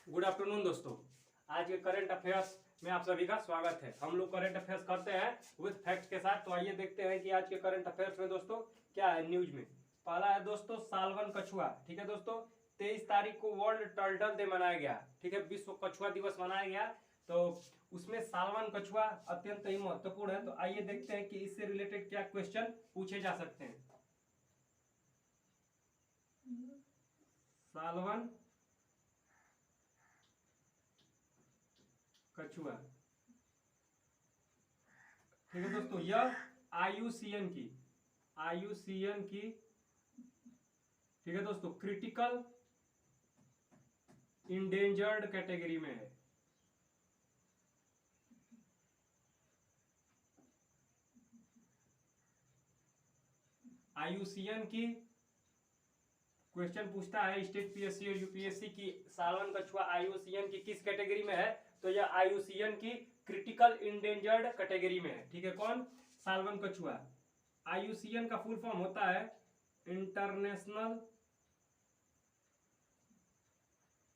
Good afternoon दोस्तों। आज के करंट अफेयर्स में आप सभी का स्वागत है। हम लोग करंट अफेयर्स करते हैं विद फैक्ट्स के साथ। तो आइए देखते हैं कि आज के करंट अफेयर्स में दोस्तों क्या है न्यूज में। पहला है दोस्तों सालवन कछुआ। ठीक है दोस्तों, 23 तारीख को वर्ल्ड टर्टल डे मनाया गया। ठीक है, विश्व कछुआ दिवस मनाया गया। तो उसमें सालवन कछुआ अत्यंत ही महत्वपूर्ण है। तो आइए देखते हैं कि इससे रिलेटेड क्या क्वेश्चन पूछे जा सकते हैं। सालवन कछुआ, ठीक है दोस्तों, यह आईयूसीएन की ठीक है दोस्तों क्रिटिकल इंडेंजर्ड कैटेगरी में है। आईयूसीएन की क्वेश्चन पूछता है स्टेट पीएससी और यूपीएससी की सालवन कछुआ आईयूसीएन की किस कैटेगरी में है। तो यह आईयूसीएन की क्रिटिकल इंडेंजर्ड कैटेगरी में है। ठीक है, कौन? सालवन कछुआ। आईयूसीएन का फुल फॉर्म होता है international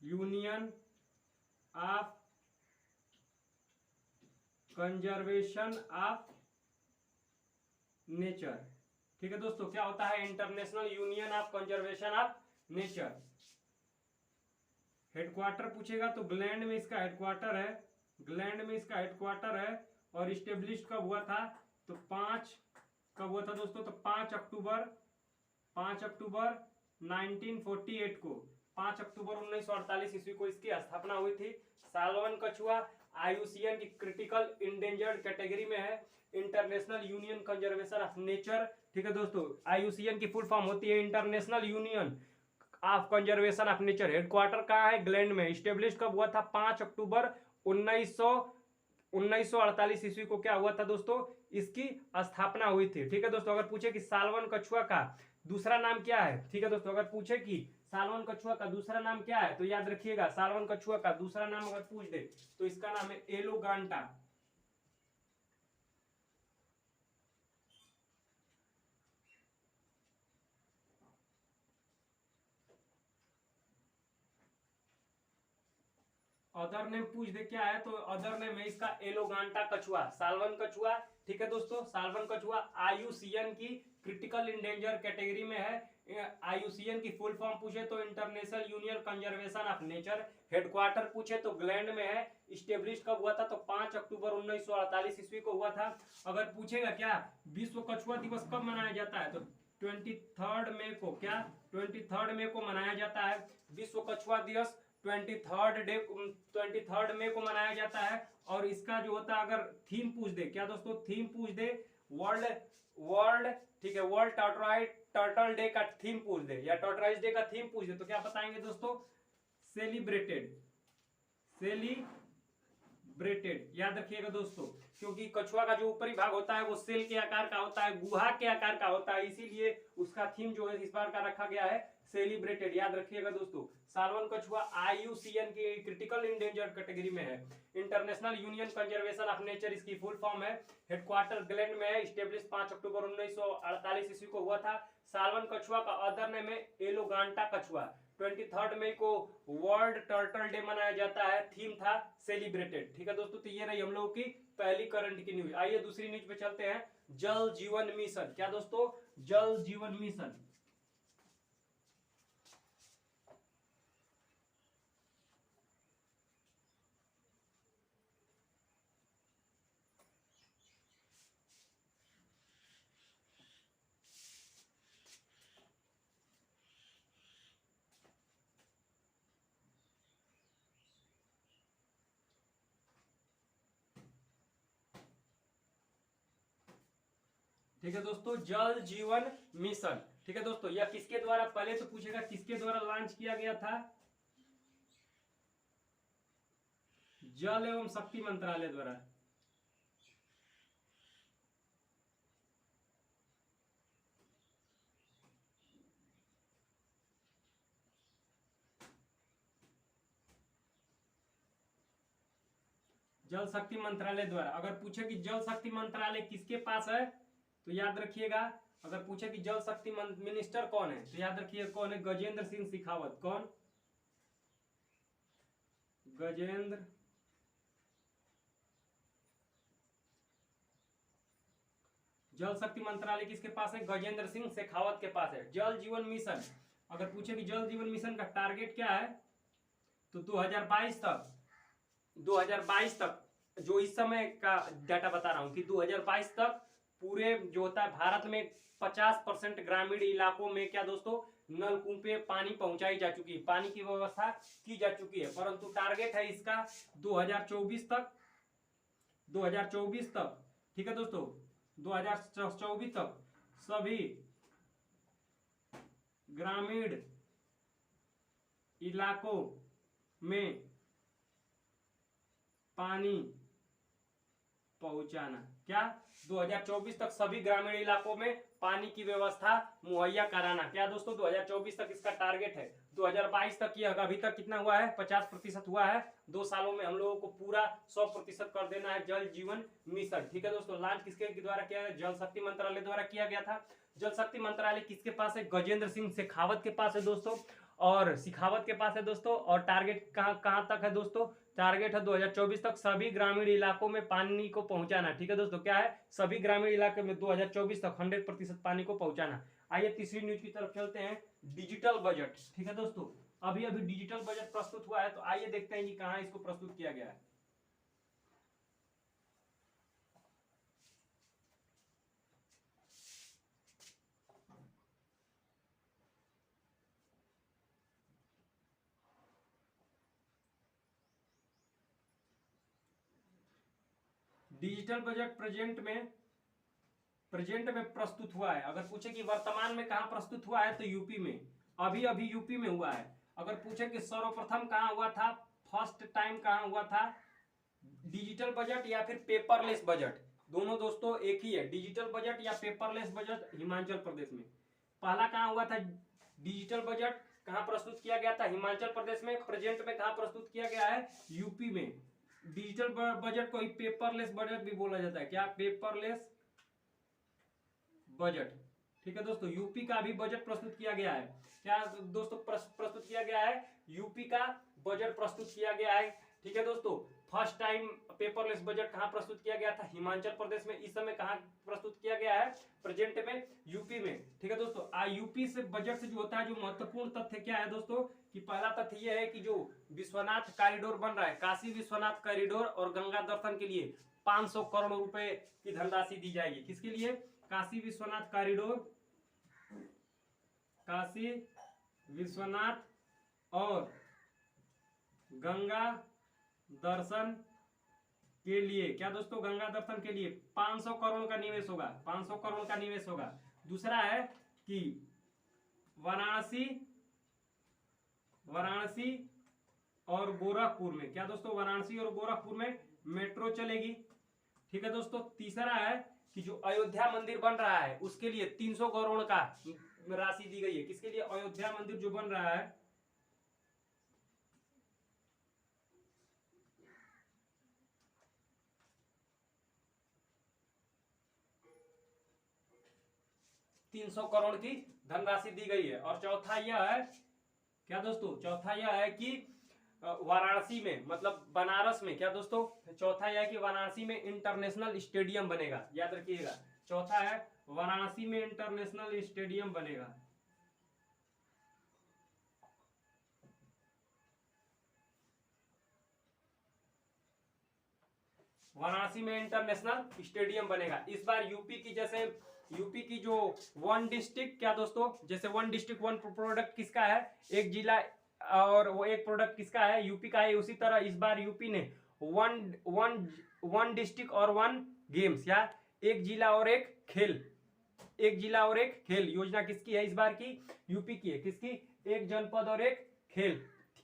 union of conservation of nature. ठीक है दोस्तों, क्या होता है international union of conservation of nature. Headquarter पूछेगा तो ग्लैंड में इसका हेडक्वार्टर है। और इस्टेब्लिश कब हुआ था? तो 5 कब हुआ था दोस्तों? तो 5 अक्टूबर 1948 को, 5 अक्टूबर 1948 ईस्वी को इसकी स्थापना हुई थी। सालवन कछुआ आईयूसीएन की क्रिटिकल इंडेंजर्ड कैटेगरी में है, international union conservation of nature. ठीक है दोस्तों, आईयूसीएन की फुल फॉर्म होती है international union of conservation of nature. Headquarter कहाँ है? ग्लैंड में। स्टेब्लिश कब हुआ था? 5 अक्टूबर 1948 ईस्वी को क्या हुआ था दोस्तों? इसकी स्थापना हुई थी। ठीक है दोस्तों, अगर पूछे कि सालवन कछुआ का दूसरा नाम क्या है, ठीक है दोस्तों, अगर पूछे कि सालवन कछुआ का दूसरा नाम क्या है, तो याद रखिएगा सालवन कछुआ का दूसरा नाम अगर पूछ दे तो इसका नाम है एलोगांटा। अदर नेम पूछ दे क्या है, तो अदर नेम है इसका एलोगांटा कछुआ, सालवन कछुआ। ठीक है दोस्तों, सालवन कछुआ आईयूसीएन की क्रिटिकल इंडेंजर कैटेगरी में है। आईयूसीएन की फुल फॉर्म पूछे तो international union conservation of nature. Headquarter पूछे तो ग्लैंड में है। स्टेब्लिश कब हुआ था? तो 5 अक्टूबर 1948 ईस्वी को हुआ था। अगर पूछेगा क्या विश्व कछुआ दिवस कब मनाया जाता है, तो 23 मई को, क्या 23 मई को मनाया जाता है विश्व कछुआ दिवस। 23 मई को मनाया जाता है। और इसका जो होता है, अगर थीम पूछ दे, क्या दोस्तों थीम पूछ दे, वर्ल्ड ठीक है, वर्ल्ड टर्टल डे का थीम पूछ दे या टर्टराइज डे का थीम पूछ दे तो क्या बताएंगे दोस्तों? सेलिब्रेटेड। याद रखिएगा दोस्तों, क्योंकि कछुआ का जो ऊपरी भाग होता है वो सेल के आकार का होता है, गुहा के आकार का होता है, इसीलिए उसका थीम जो है इस बार का रखा गया है सेलिब्रेटेड। याद रखिएगा दोस्तों, सालवन कछुआ आईयूसीएन की क्रिटिकल इंडेंजर्ड कैटेगरी में है। International union conservation of nature इसकी फुल फॉर्म है। हेडक्वार्टर ग्लैंड में है। स्टेब्लिश 5 अक्टूबर 1948 ईस्वी को हुआ था। सालवन कछुआ का अदर नेम है एलोगांटा कछुआ। 23 मई को वर्ल्ड टर्टल डे मनाया जाता है। थीम था सेलिब्रेटेड। ठीक है दोस्तों, तो ये रही हम लोगों की पहली करंट की न्यूज। आइए दूसरी न्यूज पे चलते हैं। जल जीवन मिशन। क्या दोस्तों? जल जीवन मिशन। ठीक है दोस्तों, जल जीवन मिशन। ठीक है दोस्तों, यह किसके द्वारा, पहले तो पूछेगा किसके द्वारा लॉन्च किया गया था? जल एवं शक्ति मंत्रालय द्वारा। जल शक्ति मंत्रालय द्वारा। अगर पूछे कि जल शक्ति मंत्रालय किसके पास है, तो याद रखिएगा, अगर पूछे कि जल शक्ति मिनिस्टर कौन है, तो याद रखिए कौन है? गजेंद्र सिंह शेखावत। कौन? गजेंद्र जल शक्ति मंत्रालय किसके पास है? गजेंद्र सिंह शेखावत के पास है। जल जीवन मिशन, अगर पूछे कि जल जीवन मिशन का टारगेट क्या है, तो 2022 तक जो इस समय का डाटा बता रहा हूं कि 2022 तक पूरे जो होता है भारत में 50% ग्रामीण इलाकों में क्या दोस्तों, नलकूपे पानी पहुंचाई जा चुकी है, पानी की व्यवस्था की जा चुकी है। परंतु टारगेट है इसका 2024 तक, 2024 तक, ठीक है दोस्तों, 2024 तक सभी ग्रामीण इलाकों में पानी पहुंचाना। क्या? 2024 तक सभी ग्रामीण इलाकों में पानी की व्यवस्था मुहैया कराना। क्या दोस्तों? 2024 तक इसका टारगेट है। 2022 तक ये अभी तक कितना हुआ है? 50% हुआ है। 2 सालों में हम लोगों को पूरा 100% कर देना है जल जीवन मिशन। ठीक है दोस्तों, लॉन्च किसके द्वारा किया गया? जल शक्ति मंत्रालय द्वारा किया गया था। जल शक्ति मंत्रालय किसके पास है? गजेंद्र सिंह शेखावत के पास है दोस्तों, और शेखावत के पास है दोस्तों। और टारगेट कहां तक है दोस्तों? टारगेट है 2024 तक सभी ग्रामीण इलाकों में पानी को पहुंचाना। ठीक है दोस्तों, क्या है? सभी ग्रामीण इलाके में 2024 तक 100% पानी को पहुंचाना। आइए तीसरी न्यूज की तरफ चलते हैं, डिजिटल बजट। ठीक है दोस्तों, अभी डिजिटल बजट प्रस्तुत हुआ है, तो आइए देखते हैं कि कहां इसको प्रस्तुत किया गया है। डिजिटल बजट प्रेजेंट में प्रस्तुत हुआ है। अगर पूछे कि वर्तमान में कहां प्रस्तुत हुआ है, तो यूपी में, अभी यूपी में हुआ है। अगर पूछे कि सर्वप्रथम कहां हुआ था, फर्स्ट टाइम कहां हुआ था, डिजिटल बजट या फिर पेपरलेस बजट, दोनों दोस्तों एक ही है। डिजिटल बजट या पेपरलेस बजट हिमाचल प्रदेश में। पहला कहां हुआ था डिजिटल बजट, कहां प्रस्तुत किया गया था? हिमाचल प्रदेश में। प्रेजेंट में कहां प्रस्तुत किया गया है? यूपी में। डिजिटल बजट को ही पेपरलेस बजट भी बोला जाता है। क्या? Paperless budget. ठीक है दोस्तों, यूपी का भी बजट प्रस्तुत किया गया है। क्या दोस्तों प्रस्तुत किया गया है? यूपी का बजट प्रस्तुत किया गया है। ठीक है दोस्तों, फर्स्ट टाइम पेपरलेस बजट कहां प्रस्तुत किया गया था? हिमाचल प्रदेश में। इस समय कहां प्रस्तुत किया गया है? प्रेजेंट में यूपी में। ठीक है दोस्तों, यूपी से बजट से जो होता है, जो महत्वपूर्ण तथ्य क्या है दोस्तों, कि पहला तथ्य यह है कि जो विश्वनाथ कॉरिडोर बन रहा है, काशी विश्वनाथ कॉरिडोर और गंगा दर्शन के लिए 500 करोड़ रुपए की धनराशि दी जाएगी। किसके लिए? काशी विश्वनाथ कॉरिडोर, काशी विश्वनाथ और गंगा दर्शन के लिए। क्या दोस्तों? गंगा दर्शन के लिए 500 करोड़ का निवेश होगा, 500 करोड़ का निवेश होगा। दूसरा है कि वाराणसी और गोरखपुर में, क्या दोस्तों? वाराणसी और गोरखपुर में मेट्रो चलेगी। ठीक है दोस्तों, तीसरा है कि जो अयोध्या मंदिर बन रहा है, उसके लिए 300 करोड़ का राशि दी गई है। किसके लिए? अयोध्या मंदिर जो बन रहा है, ₹300 करोड़ की धनराशि दी गई है। और चौथा यह है, क्या दोस्तों? चौथा यह है कि वाराणसी में, मतलब बनारस में, क्या दोस्तों? चौथा यह है कि वाराणसी में इंटरनेशनल स्टेडियम बनेगा। याद रखिएगा, चौथा है वाराणसी में इंटरनेशनल स्टेडियम बनेगा। वाराणसी में इंटरनेशनल स्टेडियम बनेगा। इस बार यूपी की, जैसे यूपी की जो वन डिस्ट्रिक्ट, क्या दोस्तों? जैसे वन डिस्ट्रिक्ट वन प्रोडक्ट किसका है? एक जिला और वो एक प्रोडक्ट किसका है? यूपी का है। उसी तरह इस बार यूपी ने वन डिस्ट्रिक्ट और वन गेम्स, या एक जिला और एक खेल, एक जिला और एक खेल योजना किसकी है इस बार की? यूपी की है। किसकी? एक जनपद और एक खेल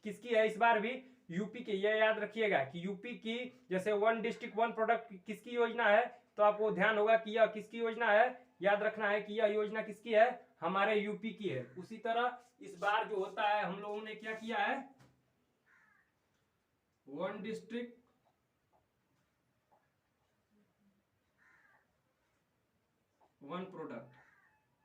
किसकी है इस बार भी? यूपी की। यह याद रखिएगा कि यूपी की, जैसे वन डिस्ट्रिक्ट वन प्रोडक्ट किसकी योजना है, तो आपको ध्यान होगा कि यह किसकी योजना है। याद रखना है कि यह योजना किसकी है? हमारे यूपी की है। उसी तरह इस बार जो होता है, हम लोगों ने क्या किया है? वन डिस्ट्रिक्ट वन प्रोडक्ट,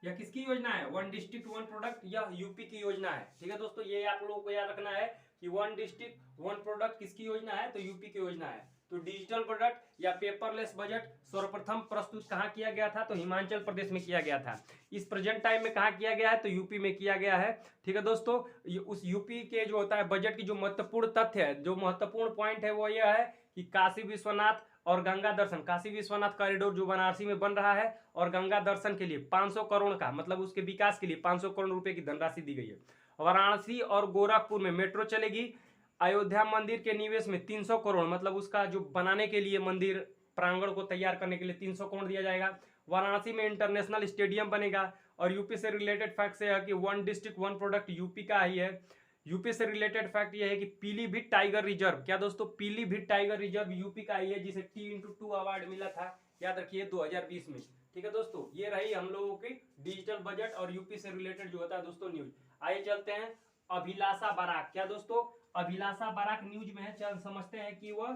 यह किसकी योजना है? वन डिस्ट्रिक्ट वन प्रोडक्ट, यह यूपी की योजना है। ठीक है दोस्तों, ये आप लोगों को याद रखना है कि वन डिस्ट्रिक्ट वन प्रोडक्ट किसकी योजना है, तो यूपी की योजना है। तो डिजिटल प्रोडक्ट या पेपरलेस बजट सर्वप्रथम प्रस्तुत कहाँ किया गया था, तो हिमाचल प्रदेश में किया गया था। इस प्रेजेंट टाइम में कहाँ किया गया है, तो यूपी में किया गया है। ठीक है दोस्तों, उस यूपी के जो होता है बजट की जो महत्वपूर्ण तथ्य है, जो महत्वपूर्ण पॉइंट है वो यह है कि काशी विश्वनाथ और गंगा दर्शन, काशी विश्वनाथ कॉरिडोर जो बनारसी में बन रहा है, और गंगा दर्शन के लिए 500 करोड़ का, मतलब उसके विकास के लिए 500 करोड़ रुपए की धनराशि दी गई है। वाराणसी और गोरखपुर में मेट्रो चलेगी। अयोध्या मंदिर के निवेश में 300 करोड़, मतलब उसका जो बनाने के लिए मंदिर प्रांगण को तैयार करने के लिए 300 करोड़ दिया जाएगा। वाराणसी में इंटरनेशनल स्टेडियम बनेगा। और यूपी से रिलेटेड फैक्ट से है कि one district one product UP का ही है। यूपी से रिलेटेड फैक्ट ये है कि पीलीभीत टाइगर रिजर्व, क्या दोस्तों, पीलीभीत टाइगर रिजर्व यूपी का ही है, जिसे T x 2 अवार्ड मिला था, याद रखिए 2020 में। ठीक है दोस्तों, ये रही हम लोगों की डिजिटल बजट और यूपी से रिलेटेड जो होता है दोस्तों न्यूज। आइए चलते हैं अभिलाषा बराक, क्या दोस्तों, अभिलाषा बराक न्यूज में है, चल समझते हैं कि वह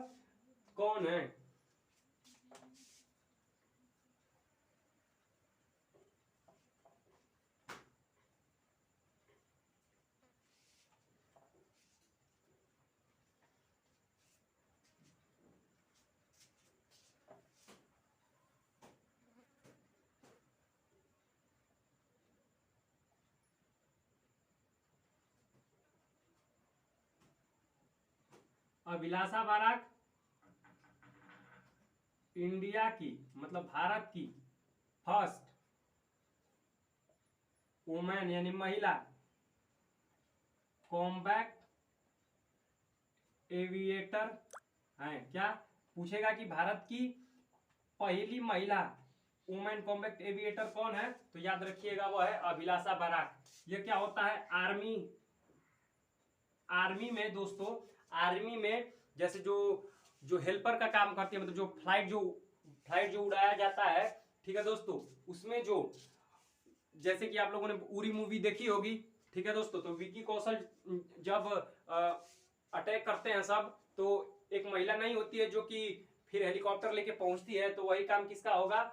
कौन है। अभिलाषा बराक इंडिया की, मतलब भारत की फर्स्ट वुमेन यानी महिला कॉम्बैट एविएटर है। क्या पूछेगा कि भारत की पहली महिला वुमेन कॉम्बैट एविएटर कौन है, तो याद रखिएगा वो है अभिलाषा बराक। ये क्या होता है, आर्मी में दोस्तों, आर्मी में जैसे जो जो हेल्पर का काम करती है, मतलब जो फ्लाइट जो उड़ाया जाता है, ठीक है दोस्तों, उसमें जो जैसे कि आप लोगों ने उरी मूवी देखी होगी, ठीक है दोस्तों, तो विकी कौशल जब अटैक करते हैं सब, तो एक महिला नहीं होती है जो कि फिर हेलीकॉप्टर लेके पहुंचती है, तो वही काम किसका होगा,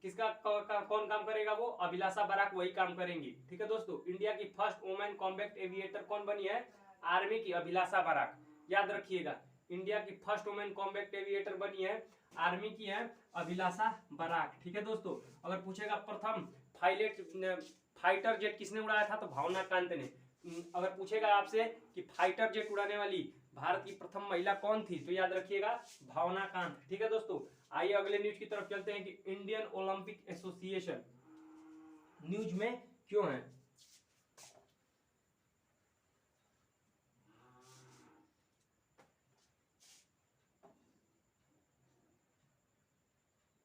किसका कौन काम करेगा, वो अभिलाषा बराक वही काम करेंगी। ठीक है दोस्तों, इंडिया की फर्स्ट वुमेन कॉम्बैट एविएटर कौन बनी है, आर्मी की अभिलाषा बराक, याद रखिएगा। इंडिया की फर्स्ट वुमेन कॉम्बैट एविएटर बनी है, आर्मी की है अभिलाषा बराक। ठीक है दोस्तों, अगर पूछेगा प्रथम फाइटर जेट किसने उड़ाया था, तो भावना कांत ने। अगर पूछेगा आपसे कि फाइटर जेट उड़ाने वाली भारत की प्रथम महिला कौन थी, तो याद रखिएगा भावना कांत। ठीक है दोस्तों, आइए अगले न्यूज की तरफ चलते हैं कि इंडियन ओलंपिक एसोसिएशन न्यूज में क्यों है।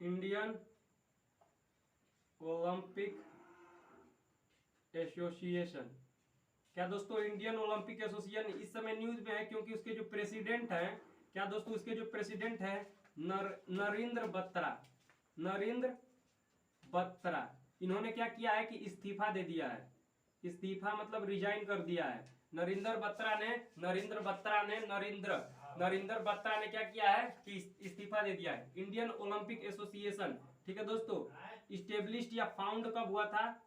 इंडियन ओलंपिक एसोसिएशन, क्या दोस्तों, इंडियन ओलंपिक एसोसिएशन इस समय न्यूज में है क्योंकि उसके जो प्रेसिडेंट हैं, क्या दोस्तों, उसके जो प्रेसिडेंट हैं नरेंद्र बत्रा, इन्होंने क्या किया है कि इस्तीफा दे दिया है। इस्तीफा मतलब रिजाइन कर दिया है। नरेंद्र बत्रा ने क्या किया है कि इस्तीफा दे दिया है। इंडियन ओलंपिक एसोसिएशन, ठीक है दोस्तों, इस्टेब्लिश्ड या फाउंड कब हुआ था,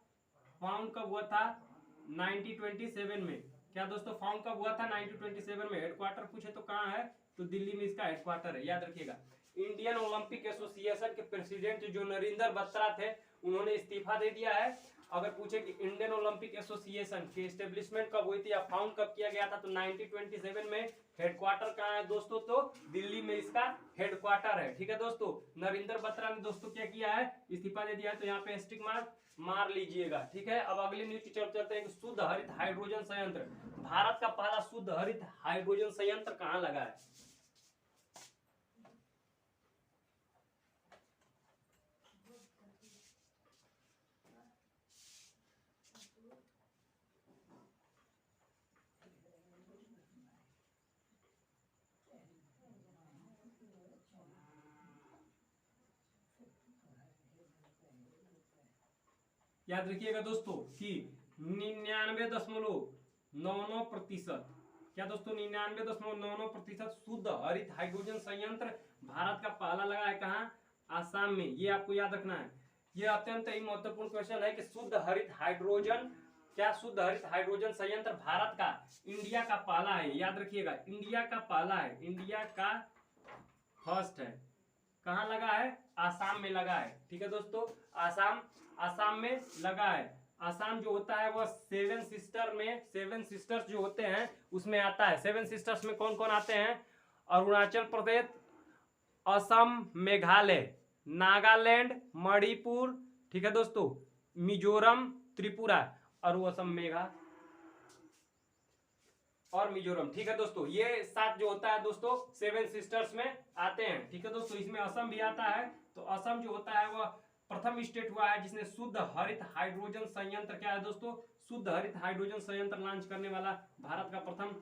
1927 में। क्या दोस्तों, फाउंड कब हुआ था, 1927 में। हेडक्वार्टर पूछे तो कहाँ है, तो दिल्ली में इसका हेडक्वार्टर है, याद रखिएगा। इंडियन ओलंपिक एसोसिएशन के प्रेसिडेंट जो नरेंद्र बत्रा थे, उन्होंने इस्तीफा दे दिया है। अगर पूछे कि इंडियन ओलंपिक एसोसिएशन की एस्टेब्लिशमेंट कब हुई थी या फाउंड कब किया गया था, तो 1927 में। हेडक्वार्टर कहाँ है दोस्तों, तो दिल्ली में इसका हेडक्वार्टर है। ठीक है दोस्तों, नरेंद्र बत्रा ने दोस्तों क्या किया है, इस्तीफा दे दिया है, तो यहाँ पे स्टिक मार लीजिएगा। ठीक है, अब अगले न्यूज की तरफ चलते हैं कि शुद्ध हरित हाइड्रोजन संयंत्र, भारत का पहला शुद्ध हरित हाइड्रोजन संयंत्र कहाँ लगा है। याद रखिएगा दोस्तों कि 99.99%, क्या दोस्तों, 99.99% शुद्ध हरित हाइड्रोजन संयंत्र भारत का पहला लगा है कहाँ, आसाम में। ये आपको याद रखना है। ये अत्यंत ही महत्वपूर्ण क्वेश्चन है कि शुद्ध हरित हाइड्रोजन क्या शुद्ध हरित हाइड्रोजन संयंत्र भारत का, इंडिया का पहला है, याद रखिएगा इंडिया का पहला है, इंडिया का फर्स्ट है। कहाँ लगा है? आसाम में लगा है। ठीक है दोस्तों, आसाम में लगा है। आसाम जो होता है वो सेवन सिस्टर्स जो होते हैं उसमें आता है। सेवन सिस्टर्स में कौन कौन आते हैं? अरुणाचल प्रदेश, असम, मेघालय, नागालैंड, मणिपुर, ठीक है दोस्तों, मिजोरम, त्रिपुरा और वो असम और मिजोरम। ठीक है दोस्तों, ये 7 जो होता है दोस्तों सेवन सिस्टर्स में आते हैं। ठीक है दोस्तों, इसमें असम भी आता है। तो असम जो होता है वह प्रथम स्टेट हुआ है जिसने शुद्ध हरित हाइड्रोजन संयंत्र, क्या है दोस्तों, शुद्ध हरित हाइड्रोजन संयंत्र लॉन्च करने वाला भारत का प्रथम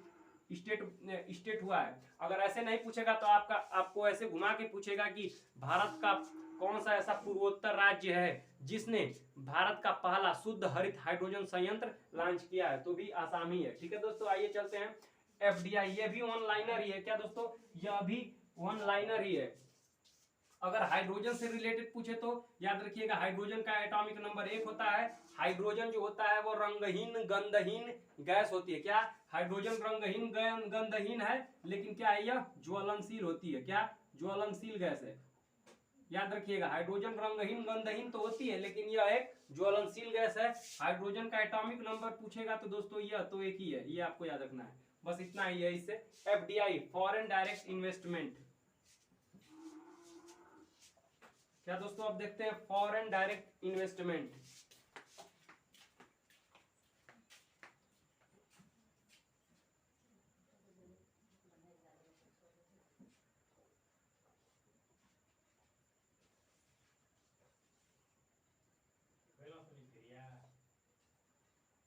स्टेट हुआ है। अगर ऐसे नहीं पूछेगा तो आपको ऐसे घुमा के पूछेगा कि भारत का कौन सा ऐसा पूर्वोत्तर राज्य है जिसने भारत का पहला शुद्ध हरित हाइड्रोजन संयंत्र लॉन्च किया है, तो भी आसाम ही है। ठीक है दोस्तों, आइए चलते हैं एफडीआई। ये भी वन लाइनर ही है। क्या दोस्तों, यह भी वन लाइनर ही है। अगर हाइड्रोजन से रिलेटेड पूछे तो याद रखिएगा हाइड्रोजन का एटॉमिक नंबर 1 होता है। हाइड्रोजन जो होता है वो रंगहीन गंधहीन गैस होती है। क्या? हाइड्रोजन रंगहीन गंधहीन है, लेकिन क्या है, यह ज्वलनशील होती है। क्या? ज्वलनशील गैस है। याद रखिएगा हाइड्रोजन रंगहीन गंधहीन तो होती है, लेकिन यह एक ज्वलनशील गैस है। हाइड्रोजन का एटॉमिक नंबर पूछेगा तो दोस्तों यह तो एक ही है, ये आपको याद रखना है। बस इतना ही है इससे। FDI, foreign direct investment. क्या दोस्तों, अब देखते हैं फॉरेन डायरेक्ट इन्वेस्टमेंट।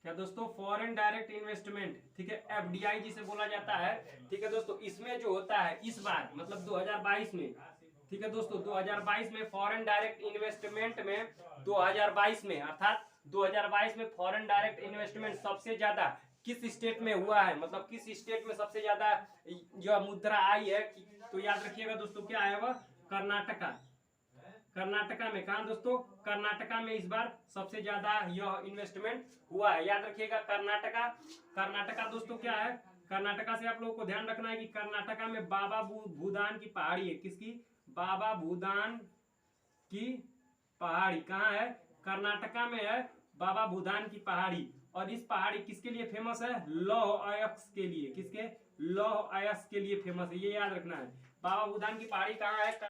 क्या दोस्तों, फॉरेन डायरेक्ट इन्वेस्टमेंट, ठीक है, एफडीआई जिसे बोला जाता है। ठीक है दोस्तों, इसमें जो होता है इस बार मतलब 2022 में, ठीक है दोस्तों, 2022 में फॉरेन डायरेक्ट इन्वेस्टमेंट में 2022 में अर्थात 2022 में फॉरेन डायरेक्ट इन्वेस्टमेंट सबसे ज्यादा किस स्टेट में हुआ है, मतलब किस स्टेट में सबसे ज्यादा यह मुद्रा आई है, तो याद रखिएगा दोस्तों क्या है वह, कर्नाटका। कर्नाटका में। कहा दोस्तों? कर्नाटका में इस बार सबसे ज्यादा यह इन्वेस्टमेंट हुआ है। याद रखिएगा कर्नाटका। कर्नाटका दोस्तों क्या है? कर्नाटका से आप लोगों को ध्यान रखना है कि कर्नाटका में बाबा भूदान की पहाड़ी है। किसकी? बाबा भूदान की पहाड़ी। कहाँ है? कर्नाटका में है बाबा भूदान की पहाड़ी। और इस पहाड़ी किसके लिए फेमस है? लौह अयस्क के लिए। किसके? लौह अयस्क के लिए फेमस है, ये याद रखना है। बाबा भूदान की पहाड़ी कहाँ है?